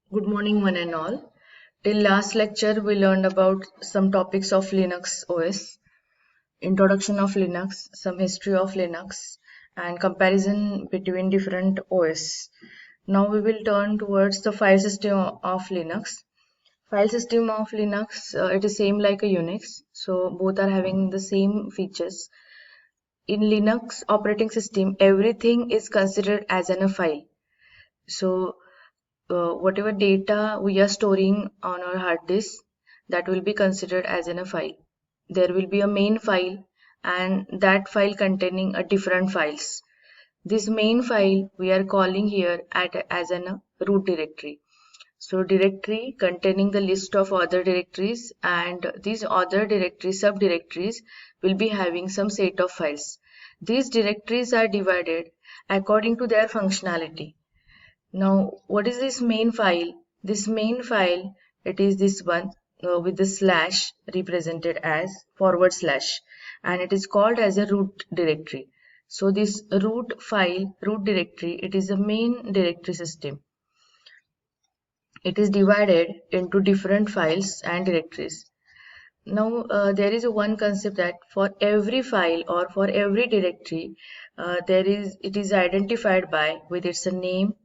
Good morning, one and all. Till last lecture, we learned about some topics of Linux OS, introduction of Linux, some history of Linux, and comparison between different OS. Now we will turn towards the file system of Linux. File system of Linux, it is same like a Unix, so both are having the same features. In Linux operating system, everything is considered as a file. So whatever data we are storing on our hard disk, that will be considered as in a file. There will be a main file and that file containing a different files. This main file we are calling here as an root directory. So directory containing the list of other directories, and these other directories, subdirectories, will be having some set of files. These directories are divided according to their functionality. Now, what is this main file? This main file, it is this one with the slash represented as forward slash, and it is called as a root directory. So this root file, root directory, it is a main directory system. It is divided into different files and directories. Now, there is one concept that for every file or for every directory, it is identified by with its name,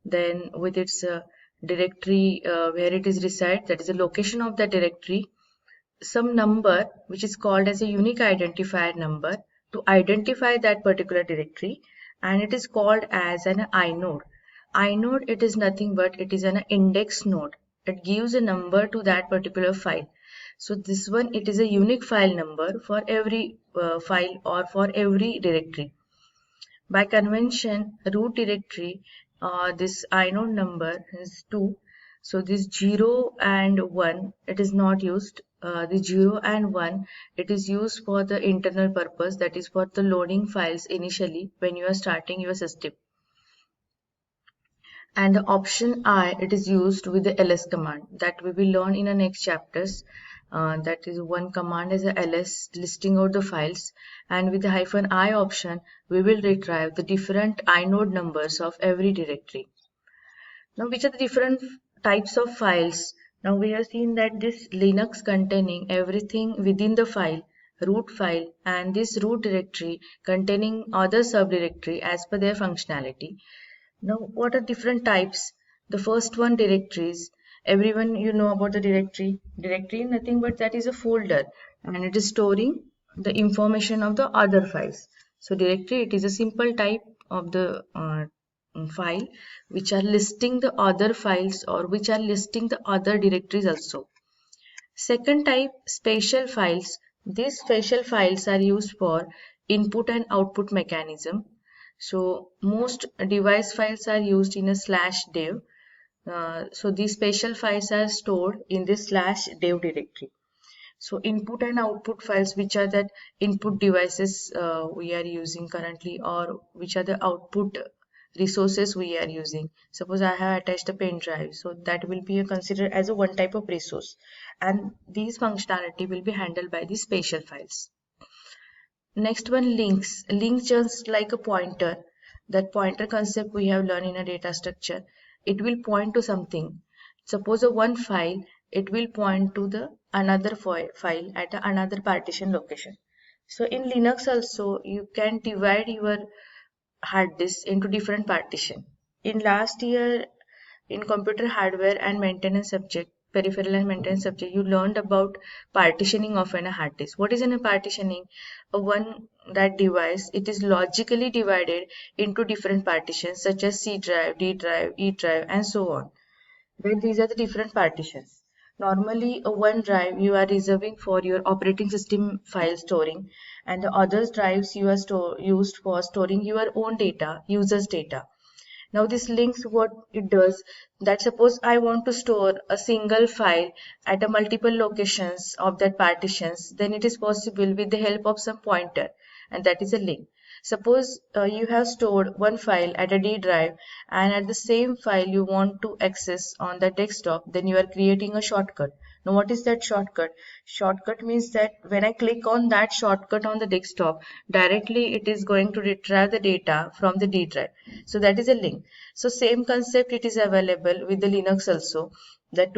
then with its directory where it is reside, that is the location of the directory, some number which is called as a unique identifier number to identify that particular directory, and it is called as an inode. Inode, it is nothing but it is an index node. It gives a number to that particular file. So this one, it is a unique file number for every file or for every directory. By convention, root directory, this inode number is 2. So this 0 and 1, it is not used. The 0 and 1, it is used for the internal purpose, that is for the loading files initially when you are starting your system. And the option I, it is used with the ls command that we will learn in the next chapters. That is one command is a ls listing out the files, and with the -i option we will retrieve the different inode numbers of every directory. Now, which are the different types of files? Now we have seen that this Linux containing everything within the file, root file, and this root directory containing other subdirectory as per their functionality. Now, what are different types? The first one, directories. Everyone, you know about the directory. Directory, nothing but that is a folder, and it is storing the information of the other files. So directory, it is a simple type of the file which are listing the other files or which are listing the other directories also. Second type, special files. These special files are used for input and output mechanism. So most device files are used in a /dev. So these special files are stored in this /dev directory. So input and output files, which are that input devices we are using currently, or which are the output resources we are using. Suppose I have attached a pen drive, so that will be considered as a one type of resource, and these functionality will be handled by the special files. Next one, links. Links just like a pointer. That pointer concept we have learned in a data structure. It will point to something. Suppose a one file, it will point to the another file at another partition location. So in Linux also, you can divide your hard disk into different partition. In last year, in computer hardware and maintenance subject, peripheral and maintenance subject, you learned about partitioning of a hard disk. What is a partitioning? One that device, it is logically divided into different partitions such as C drive, D drive, E drive, and so on. Right? These are the different partitions. Normally, one drive you are reserving for your operating system file storing, and the other drives you are used for storing your own data, users' data. Now this links what it does, that suppose I want to store a single file at a multiple locations of that partitions, then it is possible with the help of some pointer, and that is a link. Suppose you have stored one file at a D drive, and at the same file you want to access on the desktop, then you are creating a shortcut. Now what is that shortcut? Shortcut means that when I click on that shortcut on the desktop, directly it is going to retrieve the data from the D drive. So that is a link. So same concept it is available with the Linux also, that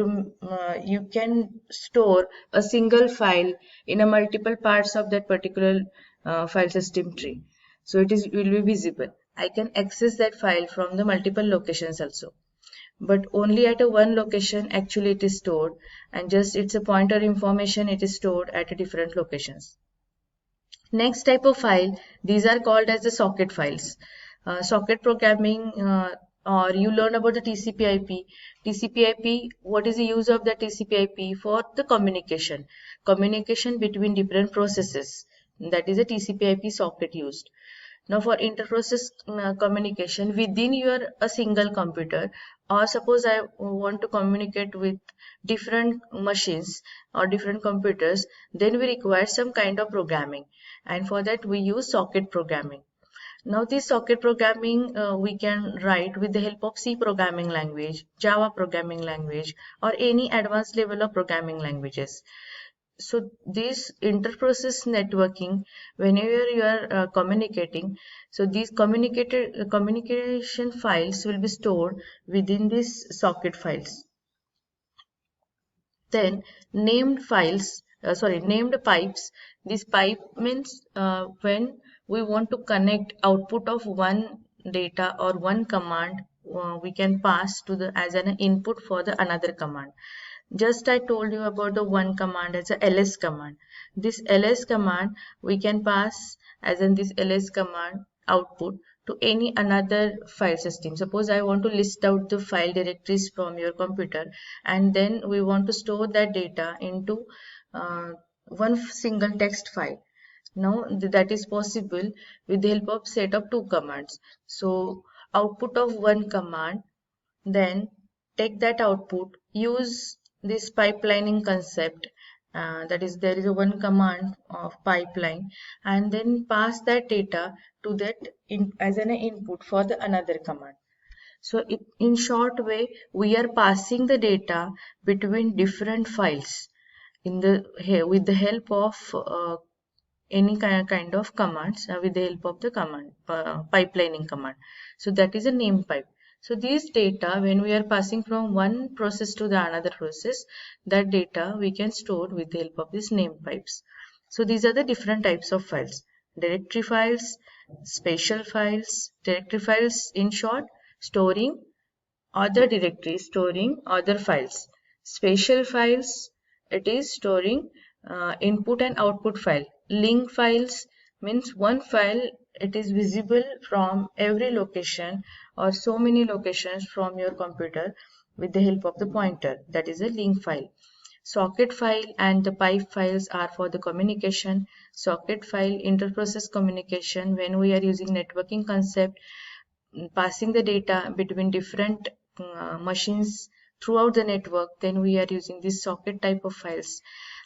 you can store a single file in a multiple parts of that particular file system tree. So will be visible. I can access that file from the multiple locations also, but only at a one location actually it is stored, and just it's a pointer information, it is stored at a different locations. Next type of file, these are called as the socket files. Socket programming, or you learn about the TCP/IP. TCP/IP, what is the use of the TCP/IP? For the communication between different processes. That is a TCP/IP socket used. Now for interprocess communication within your a single computer, or suppose I want to communicate with different machines or different computers, then we require some kind of programming, and for that we use socket programming. Now this socket programming we can write with the help of C programming language, Java programming language, or any advanced level of programming languages. So this interprocess networking, whenever you are communicating, so these communication files will be stored within these socket files. Then named pipes. This pipe means when we want to connect output of one data or one command, we can pass to the as an input for the another command. Just I told you about the one command as a ls command. This ls command we can pass as in this ls command output to any another file system. Suppose I want to list out the file directories from your computer, and then we want to store that data into one single text file. Now that is possible with the help of set of two commands. So output of one command, then take that output, use this pipelining concept, that is there is a one command of pipeline, and then pass that data to that as an input for the another command. So in short way, we are passing the data between different files with the help of any kind of commands, with the help of the command pipelining command. So that is a name pipe. So these data, when we are passing from one process to the another process, that data we can store with the help of these name pipes. So these are the different types of files: directory files, special files. Directory files, in short, storing other directories, storing other files. Special files, it is storing input and output file. Link files means one file, it is visible from every location or so many locations from your computer with the help of the pointer. That is a link file. Socket file and the pipe files are for the communication. Socket file, interprocess communication, when we are using networking concept, passing the data between different machines throughout the network, then we are using this socket type of files.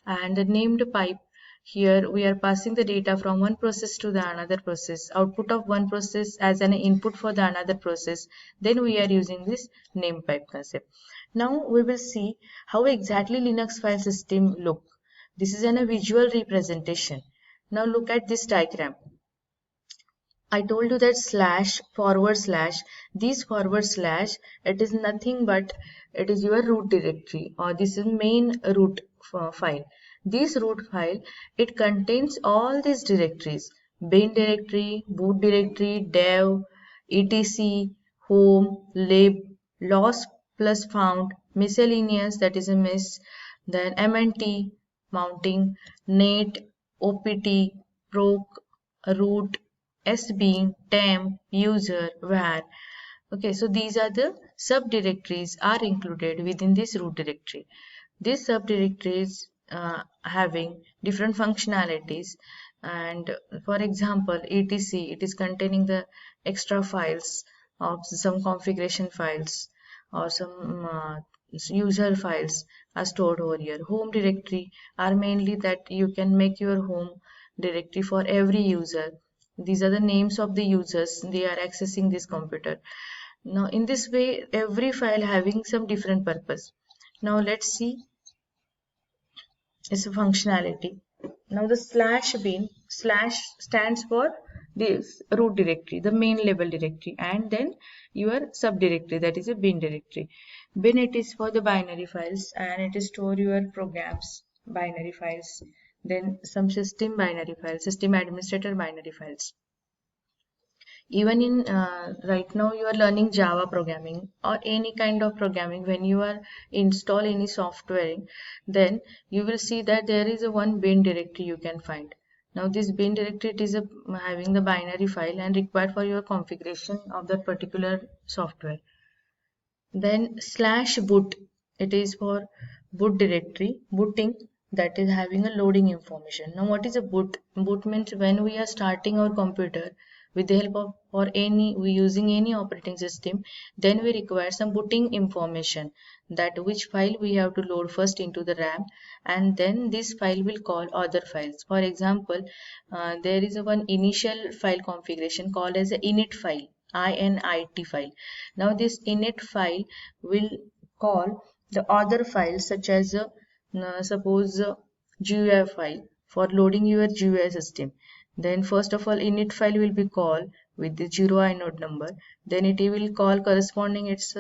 And the named pipe, here we are passing the data from one process to the another process, output of one process as an input for the another process, then we are using this name pipe concept. Now we will see how exactly Linux file system look. This is a visual representation. Now look at this diagram. I told you that slash, forward slash, this forward slash, it is nothing but it is your root directory, or this is main root file. This root file, it contains all these directories: bin directory, boot directory, dev, etc, home, lib, lost plus found, miscellaneous, that is a miss, then mnt, mounting, net, opt, proc, root, sbean, temp, user, var. Okay, so these are the subdirectories are included within this root directory. These subdirectories having different functionalities, and for example etc, it is containing the extra files of some configuration files or some user files are stored over here. Home directory are mainly that you can make your home directory for every user. These are the names of the users. They are accessing this computer. Now in this way, every file having some different purpose. Now let's see its functionality. Now the slash bin, slash stands for this root directory, the main level directory, and then your subdirectory, that is a bin directory. Bin, it is for the binary files, and it is store your programs binary files, then some system binary files, system administrator binary files. Even in right now you are learning Java programming or any kind of programming. When you are install any software, then you will see that there is a one bin directory you can find. Now this bin directory, it is having the binary file and required for your configuration of that particular software. Then slash boot, it is for boot directory, booting, that is having a loading information. Now what is a boot? Boot means when we are starting our computer with the help of or any we using any operating system, then we require some booting information, that which file we have to load first into the RAM, and then this file will call other files. For example, there is a one initial file configuration called as a init file, init file. Now this init file will call the other files such as suppose GUI file for loading your GUI system. Then first of all init file will be called with the 0 inode number. Then it will call corresponding its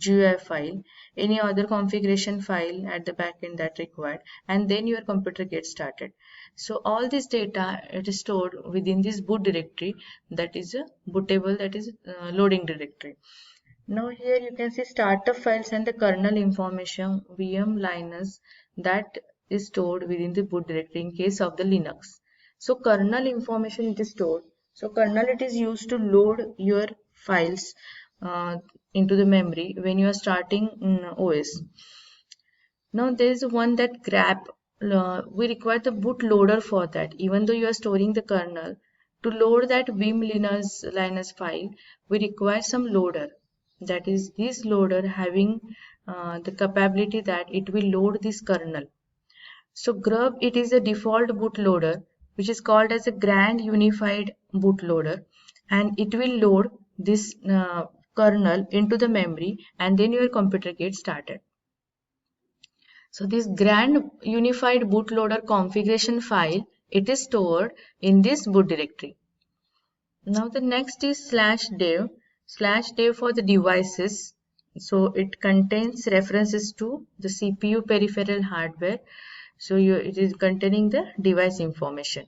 GUI file, any other configuration file at the back end that required, and then your computer gets started. So all this data, it is stored within this boot directory, that is a bootable, that is loading directory. Now here you can see startup files and the kernel information, VM, Linux, that is stored within the boot directory in case of the Linux. So kernel information, it is stored. So kernel, it is used to load your files into the memory when you are starting OS. Now there is one that grep. We require the bootloader for that. Even though you are storing the kernel, to load that Vim Linux file, we require some loader. That is this loader having the capability that it will load this kernel. So grub, it is a default bootloader which is called as a grand unified bootloader, and it will load this kernel into the memory, and then your computer gets started. So this grand unified bootloader configuration file, it is stored in this boot directory. Now the next is /dev for the devices. So it contains references to the CPU peripheral hardware. So it is containing the device information.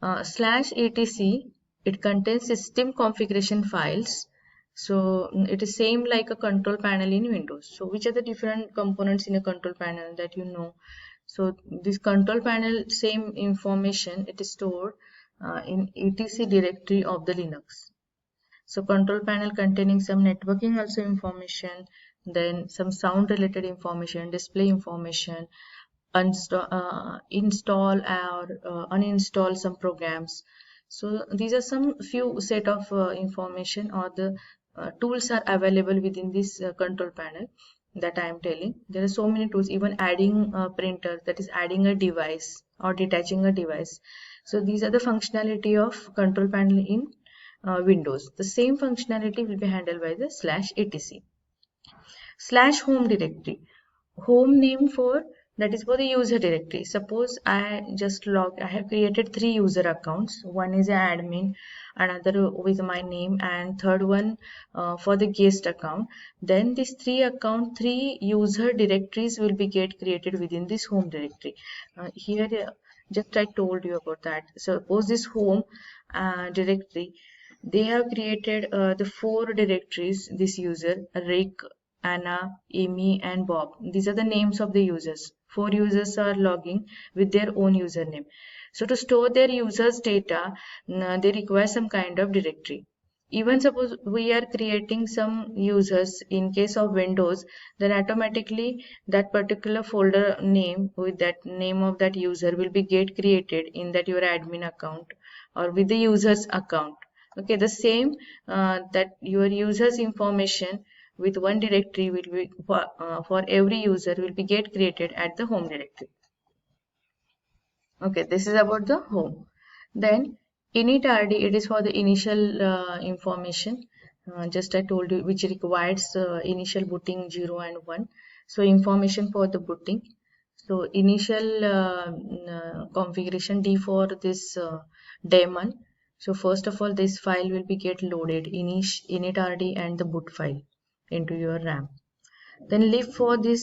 /etc, it contains system configuration files. So it is same like a control panel in Windows. So which are the different components in a control panel that you know? So this control panel, same information, it is stored in etc directory of the Linux. So control panel containing some networking also information, then some sound related information, display information, install or uninstall some programs. So these are some few set of information or the tools are available within this control panel that I am telling. There are so many tools, even adding a printer, that is adding a device or detaching a device. So these are the functionality of control panel in Windows. The same functionality will be handled by the /etc. /home directory, home name for, that is for the user directory. Suppose I have created 3 user accounts. One is an admin, another with my name, and third one for the guest account. Then these 3 user directories will be created within this home directory. Here just I told you about that. Suppose this home directory, they have created the 4 directories. This user, Rick, Anna, Amy, and Bob. These are the names of the users. 4 users are logging with their own username. So to store their users' data, they require some kind of directory. Even suppose we are creating some users in case of Windows, then automatically that particular folder name with that name of that user will be created in that your admin account or with the user's account. Okay, the same that your users information with one directory will be for every user will be created at the home directory. Okay, this is about the home. Then Init RD, it is for the initial information. Just I told you, which requires initial booting 0 and 1. So information for the booting. So initial configuration D for this daemon. So first of all, this file will be get loaded, init RD and the boot file into your RAM. Then lib for this